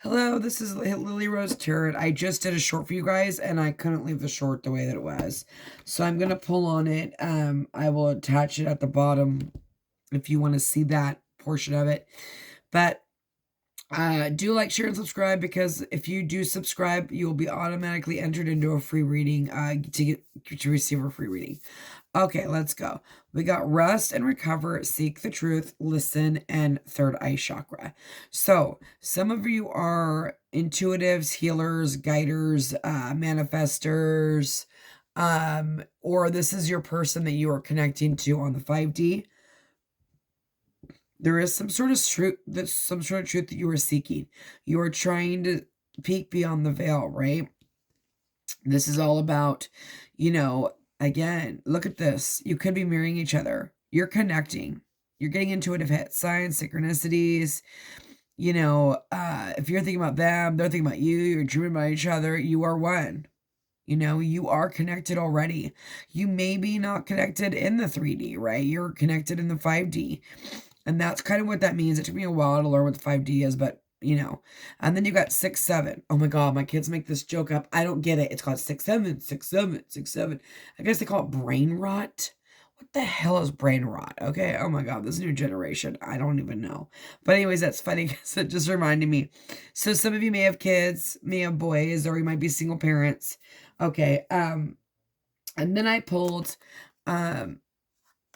Hello, this is Lily Rose Tarot. I just did a short for you guys, and I couldn't leave the short the way that it was. So I'm going to pull on it. I will attach it at the bottom if you want to see that portion of it. But do like, share, and subscribe, because if you do subscribe, you will be automatically entered into a free reading to receive a free reading. Okay, let's go. We got rest and recover, seek the truth, listen, and third eye chakra. So some of you are intuitives, healers, guiders, manifestors, or this is your person that you are connecting to on the 5D. There is some sort of truth that you are seeking. You are trying to peek beyond the veil, right? This is all about, again, look at this. You could be mirroring each other. You're connecting. You're getting intuitive hit signs, synchronicities. If you're thinking about them, they're thinking about you. You're dreaming about each other. You are one. You are connected already. You may be not connected in the 3D, right? You're connected in the 5D. And that's kind of what that means. It took me a while to learn what the 5D is, but and then you got 6, 7. Oh my God, my kids make this joke up. I don't get it. It's called 6, 7, 6, 7, 6, 7. I guess they call it brain rot. What the hell is brain rot? Okay. Oh my God, this new generation. I don't even know. But anyways, that's funny because it just reminded me. So some of you may have kids, may have boys, or you might be single parents. Okay. And then I pulled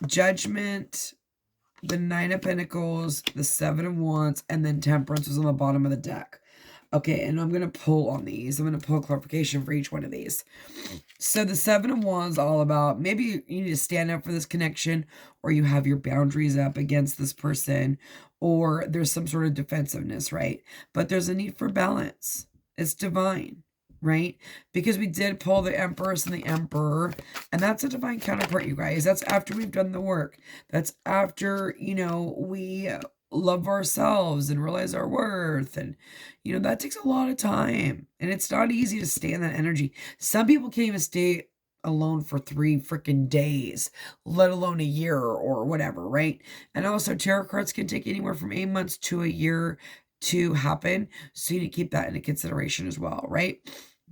Judgment, the 9 of Pentacles, the 7 of Wands, and then Temperance was on the bottom of the deck. Okay, and I'm going to pull on these. I'm going to pull clarification for each one of these. So the 7 of Wands all about, maybe you need to stand up for this connection, or you have your boundaries up against this person, or there's some sort of defensiveness, right? But there's a need for balance. It's divine, right? Because we did pull the Empress and the Emperor, and that's a divine counterpart, you guys. That's after we've done the work. That's after, we love ourselves and realize our worth. And, that takes a lot of time. And it's not easy to stay in that energy. Some people can't even stay alone for 3 freaking days, let alone a year or whatever, right? And also, tarot cards can take anywhere from 8 months to a year to happen. So you need to keep that into consideration as well, right?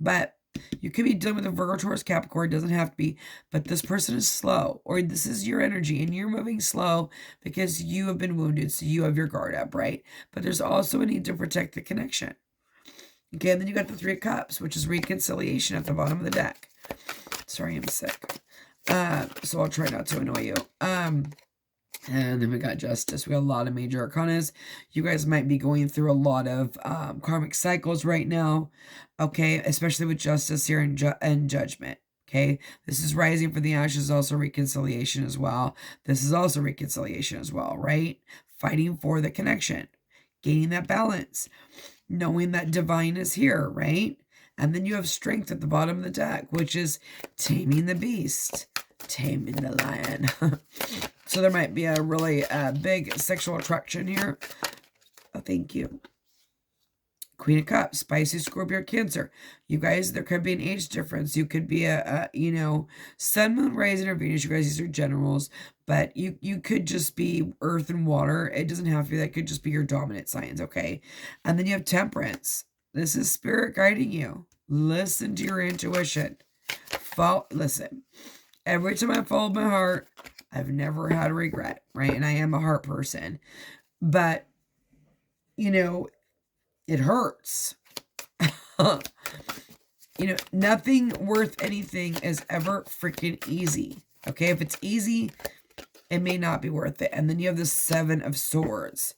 But you could be dealing with a Virgo, Taurus, Capricorn. It doesn't have to be, but this person is slow, or this is your energy and you're moving slow because you have been wounded. So you have your guard up, right? But there's also a need to protect the connection. Okay, and then you got the 3 of Cups, which is reconciliation at the bottom of the deck. Sorry, I'm sick. So I'll try not to annoy you. And then we got Justice. We got a lot of major arcanas. You guys might be going through a lot of karmic cycles right now. Okay, especially with Justice here and Judgment. Okay, this is rising for the ashes, also reconciliation as well. This is also reconciliation as well, right? Fighting for the connection, gaining that balance, knowing that divine is here, right? And then you have strength at the bottom of the deck, which is taming the beast, taming the lion. So there might be a really big sexual attraction here. Oh, thank you. Queen of Cups, Pisces, Scorpio, Cancer. You guys, there could be an age difference. You could be Sun, Moon, Rising, or Venus. You guys, these are generals. But you could just be Earth and Water. It doesn't have to be. That could just be your dominant signs, okay? And then you have Temperance. This is Spirit guiding you. Listen to your intuition. Listen. Every time I followed my heart, I've never had a regret, right? And I am a heart person. But, it hurts. Nothing worth anything is ever freaking easy. Okay, if it's easy, it may not be worth it. And then you have the 7 of Swords.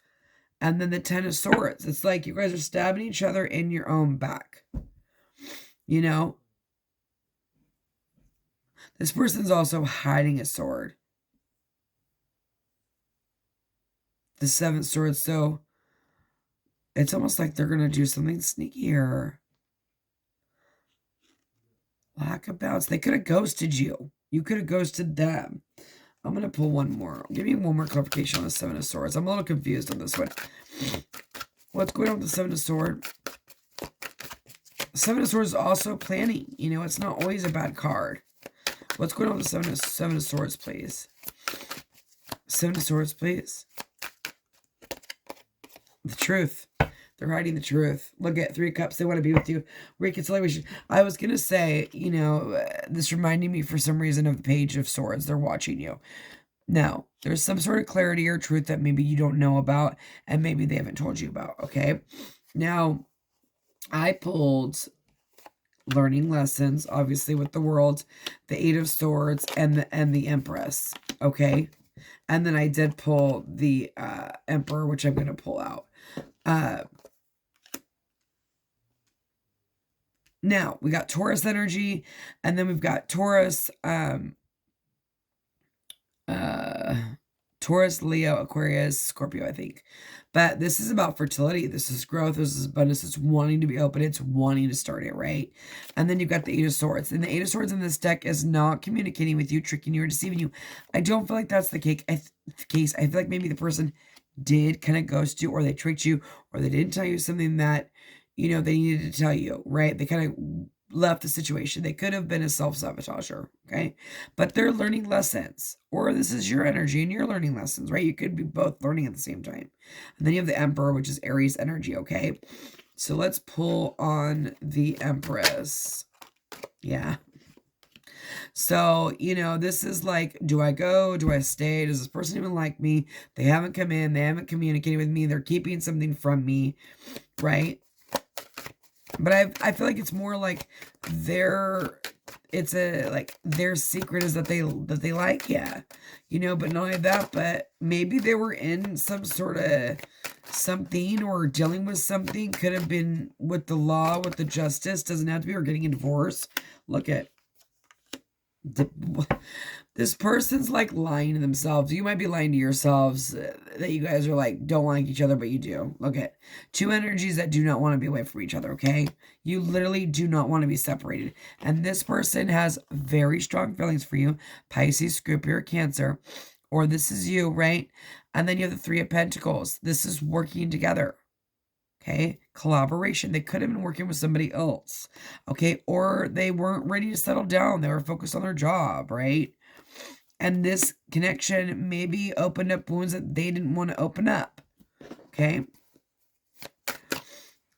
And then the 10 of Swords. It's like you guys are stabbing each other in your own back. This person's also hiding a sword. The 7th sword, so it's almost like they're going to do something sneaky here. Lack of balance. They could have ghosted you. You could have ghosted them. I'm going to pull one more. Give me one more clarification on the 7 of Swords. I'm a little confused on this one. What's going on with the 7 of Swords? 7 of Swords is also planning. It's not always a bad card. What's going on with the 7 of Swords, please? 7 of Swords, please. The truth. They're hiding the truth. Look at 3 Cups. They want to be with you. Reconciliation. I was going to say, you know, this reminding me for some reason of the Page of Swords. They're watching you. Now, there's some sort of clarity or truth that maybe you don't know about and maybe they haven't told you about, okay? Now, I pulled learning lessons, obviously, with the World, the 8 of Swords, and the Empress, okay? And then I did pull the Emperor, which I'm going to pull out. Now, we got Taurus energy, and then we've got Taurus, Taurus, Leo, Aquarius, Scorpio, I think. But this is about fertility. This is growth. This is abundance. It's wanting to be open. It's wanting to start it, right? And then you've got the 8 of Swords. And the 8 of Swords in this deck is not communicating with you, tricking you, or deceiving you. I don't feel like that's the case. I feel like maybe the person did kind of ghost you, or they tricked you, or they didn't tell you something that, you know, they needed to tell you, right? They kind of left the situation. They could have been a self-sabotager, okay? But they're learning lessons. Or this is your energy and you're learning lessons, right? You could be both learning at the same time. And then you have the Emperor, which is Aries energy, okay? So let's pull on the Empress. Yeah. So, you know, this is like, do I go? Do I stay? Does this person even like me? They haven't come in. They haven't communicated with me. They're keeping something from me, right? But I feel like it's more like their secret is that they like, yeah, you know, but not only that, but maybe they were in some sort of something or dealing with something. Could have been with the law, with the justice, doesn't have to be, or getting a divorce. Look at this person's like lying to themselves. You might be lying to yourselves that you guys are like, don't like each other, but you do. Look at 2 energies that do not want to be away from each other, okay? You literally do not want to be separated. And this person has very strong feelings for you. Pisces, Scorpio, Cancer. Or this is you, right? And then you have the 3 of Pentacles. This is working together. Okay, collaboration. They could have been working with somebody else. Okay, or they weren't ready to settle down. They were focused on their job, right? And this connection maybe opened up wounds that they didn't want to open up. Okay.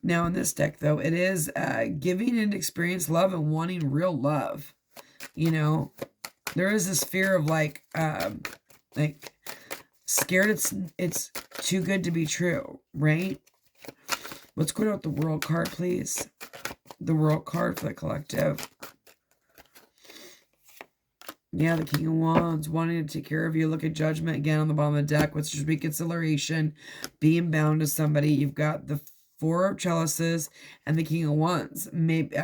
Now in this deck, though, it is giving and experience love and wanting real love. You know, there is this fear of like scared it's too good to be true, right? Let's go out the World card, please. The World card for the collective. Yeah, the King of Wands, wanting to take care of you. Look at Judgment again on the bottom of the deck, which is reconciliation, being bound to somebody. You've got the 4 of Chalices and the King of Wands. Maybe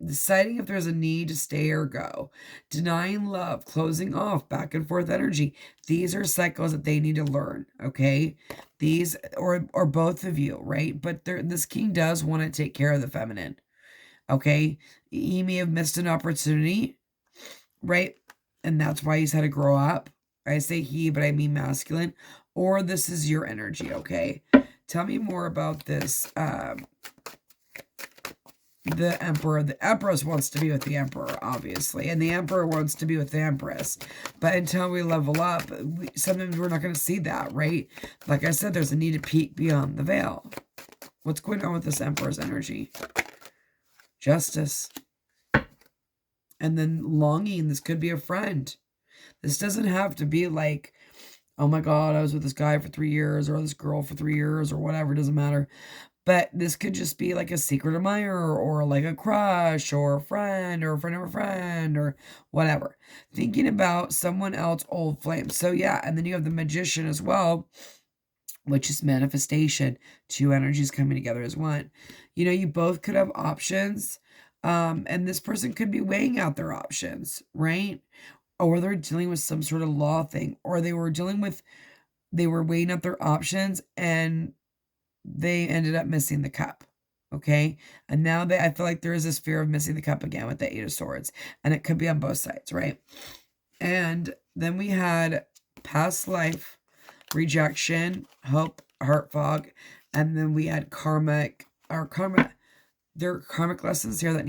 deciding if there's a need to stay or go. Denying love, closing off, back and forth energy. These are cycles that they need to learn, okay? These, or both of you, right? But this king does want to take care of the feminine, okay? He may have missed an opportunity, right? And that's why he's had to grow up. I say he, but I mean masculine. Or this is your energy, okay? Tell me more about this. The Emperor. The Empress wants to be with the Emperor, obviously. And the Emperor wants to be with the Empress. But until we level up, sometimes we're not going to see that, right? Like I said, there's a need to peek beyond the veil. What's going on with this Emperor's energy? Justice. And then longing. This could be a friend. This doesn't have to be like, oh my God, I was with this guy for 3 years, or this girl for 3 years, or whatever. It doesn't matter. But this could just be like a secret admirer, or like a crush, or a friend of a friend, or whatever. Thinking about someone else, old flame. So yeah, and then you have the Magician as well, which is manifestation. 2 energies coming together as one. You know, you both could have options. And this person could be weighing out their options, right? Or they're dealing with some sort of law thing, or they were weighing out their options and they ended up missing the cup. Okay. And now I feel like there is this fear of missing the cup again with the 8 of Swords, and it could be on both sides, right? And then we had past life, rejection, hope, heart fog, and then we had there are karmic lessons here that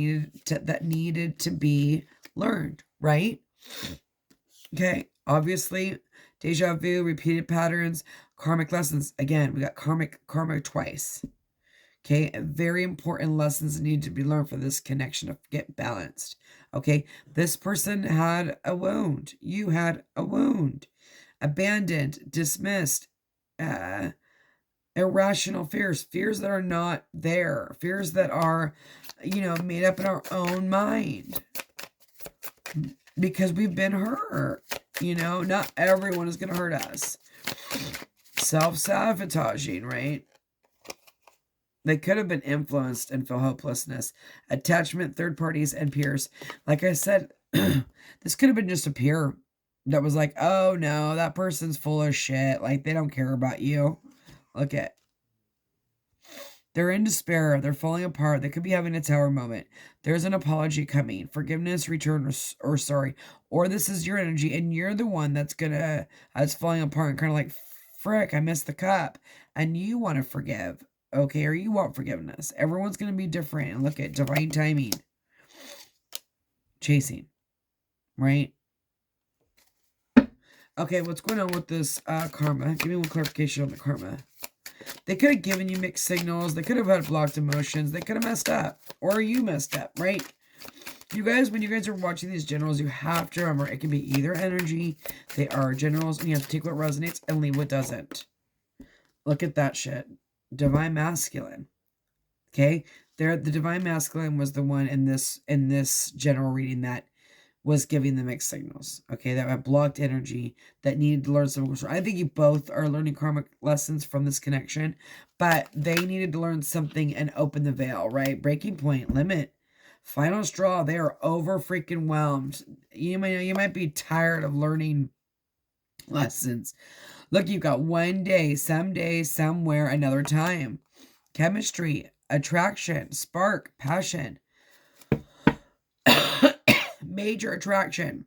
needed to be learned, right? Okay, obviously, déjà vu, repeated patterns, karmic lessons. Again, we got karma twice. Okay, very important lessons need to be learned for this connection to get balanced. Okay, this person had a wound. You had a wound. Abandoned, dismissed, irrational fears, fears that are not there, fears that are, made up in our own mind because we've been hurt. Not everyone is going to hurt us. Self-sabotaging, right? They could have been influenced and feel hopelessness. Attachment, third parties, and peers. Like I said, this could have been just a peer that was like, oh no, that person's full of shit. Like, they don't care about you. Look at. They're in despair. They're falling apart. They could be having a tower moment. There's an apology coming. Forgiveness, return, or sorry. Or this is your energy, and you're the one that's falling apart and kind of like, frick, I missed the cup. And you want to forgive. Okay, or you want forgiveness. Everyone's going to be different. And look at divine timing. Chasing. Right? Okay, what's going on with this karma? Give me one clarification on the karma. They could have given you mixed signals. They could have had blocked emotions. They could have messed up. Or you messed up, right? You guys, when you guys are watching these generals, you have to remember it can be either energy. They are generals, and you have to take what resonates and leave what doesn't. Look at that shit. Divine masculine. Okay? The divine masculine was the one in this general reading that was giving the mixed signals. Okay, that had blocked energy, that needed to learn some. I think you both are learning karmic lessons from this connection, but they needed to learn something and open the veil, right? Breaking point, limit, final straw. They are over freaking whelmed. You might be tired of learning lessons. Look, you've got one day, someday, somewhere, another time. Chemistry, attraction, spark, passion. Major attraction.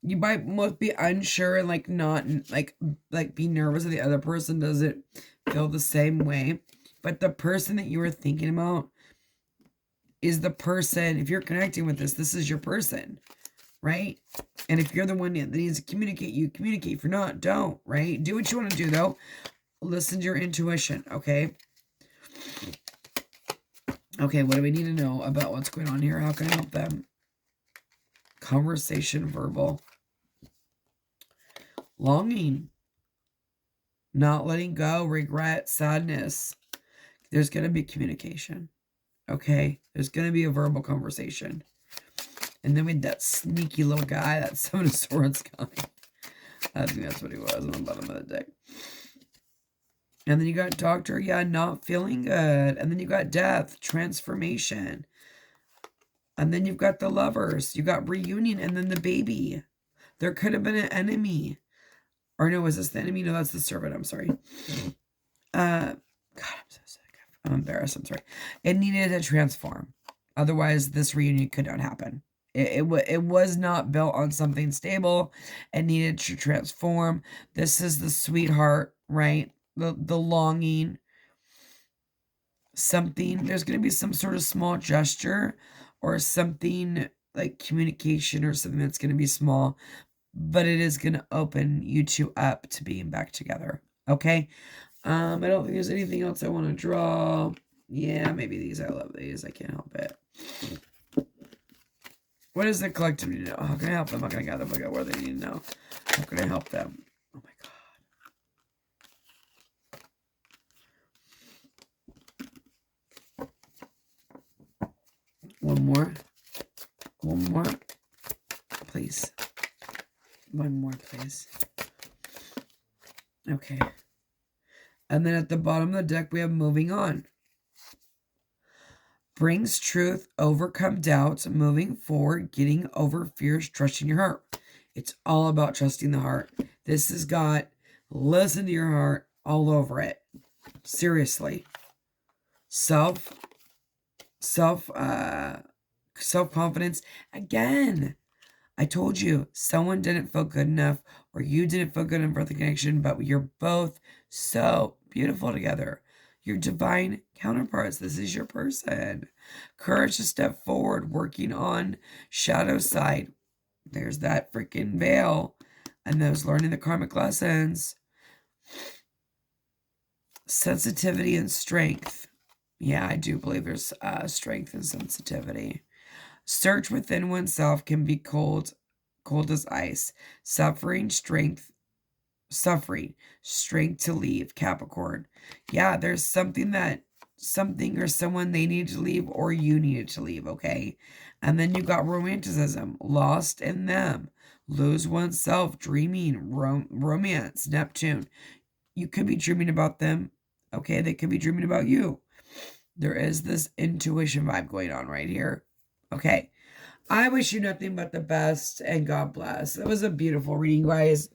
You might most be unsure and like not like be nervous that the other person doesn't feel the same way. But the person that you were thinking about is the person. If you're connecting with this is your person, right? And if you're the one that needs to communicate, you communicate. If you're not, don't, right? Do what you want to do though. Listen to your intuition, okay? Okay, what do we need to know about what's going on here? How can I help them? Conversation, verbal. Longing. Not letting go, regret, sadness. There's going to be communication. Okay? There's going to be a verbal conversation. And then we had that sneaky little guy, that Seven of Swords guy. I think that's what he was on the bottom of the deck. And then you got doctor, not feeling good. And then you got death, transformation. And then you've got the lovers. You got reunion and then the baby. There could have been an enemy. Or no, is this the enemy? No, that's the servant. I'm sorry. God, I'm so sick. I'm embarrassed. I'm sorry. It needed to transform. Otherwise, this reunion could not happen. It was not built on something stable. It needed to transform. This is the sweetheart, right? The longing. Something. There's going to be some sort of small gesture or something like communication or something that's going to be small. But it is going to open you two up to being back together. Okay? I don't think there's anything else I want to draw. Yeah, maybe these. I love these. I can't help it. What does the collective need to know? How can I help them? How can I guide them? What do they need to know? How can I help them? Oh my God. One more. One more. Please. One more, please. Okay. And then at the bottom of the deck, we have moving on. Brings truth, overcome doubts, moving forward, getting over fears, trusting your heart. It's all about trusting the heart. This has got listen to your heart all over it. Seriously. Self-confidence. Again, I told you, someone didn't feel good enough or you didn't feel good enough for the connection, but you're both so beautiful together. Your divine counterparts. This is your person. Courage to step forward, working on shadow side. There's that freaking veil. And those learning the karmic lessons. Sensitivity and strength. Yeah, I do believe there's strength and sensitivity. Search within oneself can be cold as ice. Suffering, strength to leave, Capricorn. Yeah, there's something or someone they need to leave or you needed to leave, okay? And then you got romanticism, lost in them, lose oneself, dreaming, romance, Neptune. You could be dreaming about them, okay? They could be dreaming about you. There is this intuition vibe going on right here, okay? I wish you nothing but the best and God bless. It was a beautiful reading, guys.